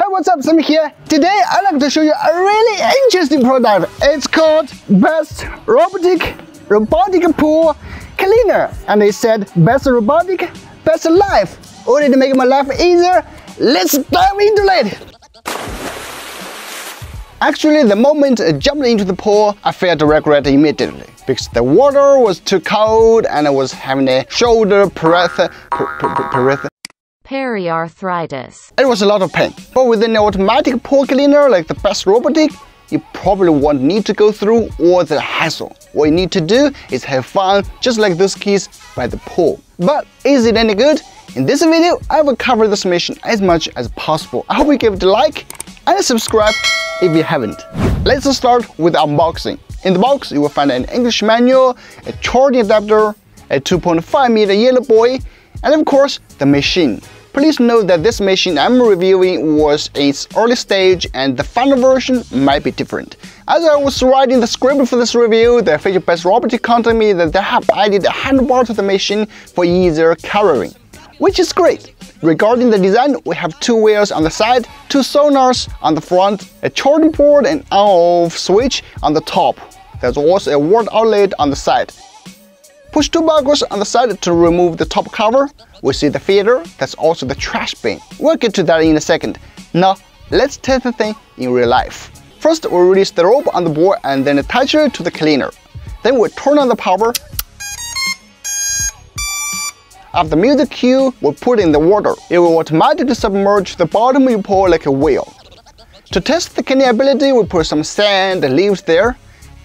Hey, what's up, Sammy here. Today I'd like to show you a really interesting product. It's called BestRobtic Robotic Pool Cleaner. And it said BestRobtic, best life. Only to make my life easier, let's dive into it. Actually, the moment I jumped into the pool, I felt regret immediately because the water was too cold and I was having a shoulder periarthritis. It was a lot of pain. But with an automatic pool cleaner like the BestRobtic, you probably won't need to go through all the hassle. What you need to do is have fun, just like those kids by the pool. But is it any good? In this video, I will cover this mission as much as possible. I hope you give it a like and subscribe if you haven't. Let's start with unboxing. In the box, you will find an English manual, a charging adapter, a 2.5 meter yellow buoy, and of course, the machine. Please note that this machine I'm reviewing was in its early stage and the final version might be different. As I was writing the script for this review, the official BestRobtic contacted me that they have added a handlebar to the machine for easier carrying, which is great. Regarding the design, we have two wheels on the side, two sonars on the front, a charging port and on-off switch on the top. There's also a word outlet on the side. Push two buckles on the side to remove the top cover. We see the feeder, that's also the trash bin. We'll get to that in a second. Now, let's test the thing in real life. First, we'll release the rope on the board and then attach it to the cleaner. Then we'll turn on the power. After the music cue, we'll put in the water. It will automatically submerge the bottom of your pool like a whale. To test the cleaning ability, we put some sand and leaves there.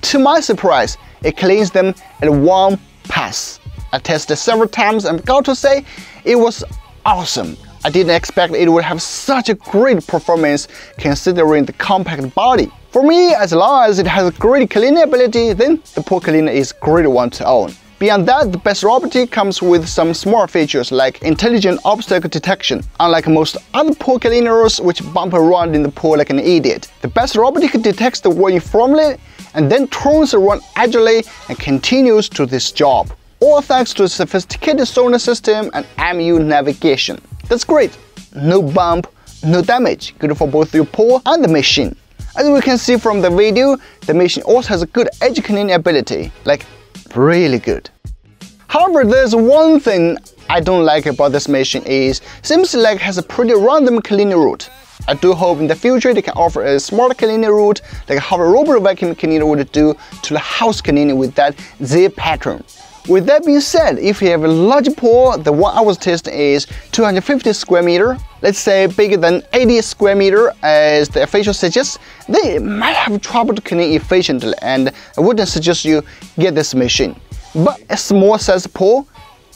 To my surprise, it cleans them in one pass. I tested several times and got to say, it was awesome. I didn't expect it would have such a great performance considering the compact body. For me, as long as it has a great cleaning ability, then the pool cleaner is a great one to own. Beyond that, the BestRobtic comes with some smart features like intelligent obstacle detection. Unlike most other pool cleaners which bump around in the pool like an idiot, the BestRobtic detects the water informally and then turns around agilely and continues to this job. All thanks to a sophisticated sonar system and MU navigation. That's great. No bump, no damage. Good for both your pool and the machine. As we can see from the video, the machine also has a good edge cleaning ability, like really good. However, there's one thing I don't like about this machine is seems like it has a pretty random cleaning route. I do hope in the future they can offer a smart cleaning route like how a robot vacuum cleaner would do to the house cleaning with that zip pattern. With that being said, if you have a large pool, the one I was testing is 250 square meter, let's say bigger than 80 square meter as the official suggests, they might have trouble to clean efficiently and I wouldn't suggest you get this machine. But a small size pool,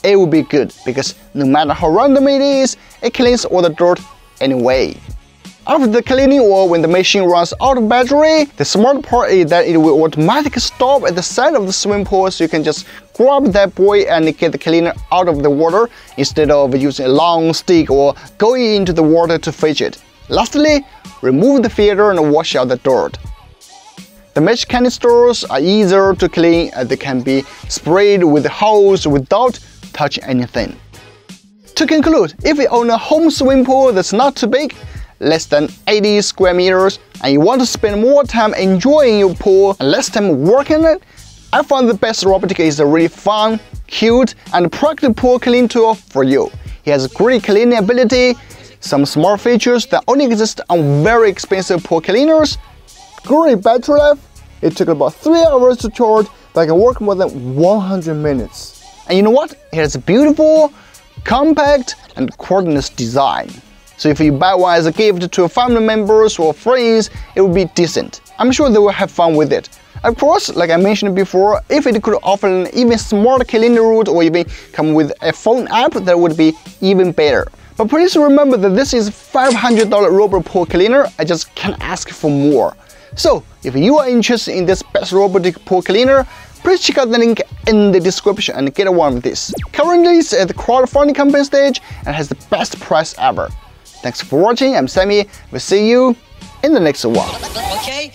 it will be good because no matter how random it is, it cleans all the dirt anyway. After the cleaning or when the machine runs out of battery, the smart part is that it will automatically stop at the side of the swimming pool so you can just grab that buoy and get the cleaner out of the water instead of using a long stick or going into the water to fetch it. Lastly, remove the feeder and wash out the dirt. The mesh canisters are easier to clean and they can be sprayed with the hose without touching anything. To conclude, if you own a home swimming pool that's not too big, less than 80 square meters, and you want to spend more time enjoying your pool and less time working on it, I found the BestRobtic is a really fun, cute, and practical pool cleaning tool for you. It has great cleaning ability, some smart features that only exist on very expensive pool cleaners, great battery life, it took about 3 hours to charge, but I can work more than 100 minutes. And you know what? It has a beautiful, compact, and cordless design. So if you buy one as a gift to family members or friends, it will be decent. I'm sure they will have fun with it. Of course, like I mentioned before, if it could offer an even smarter cleaning route or even come with a phone app, that would be even better. But please remember that this is $500 robot pool cleaner. I just can't ask for more. So if you are interested in this BestRobtic pool cleaner, please check out the link in the description and get one of this. Currently it's at the crowdfunding campaign stage and has the best price ever. Thanks for watching, I'm Sammy, we'll see you in the next one. Okay?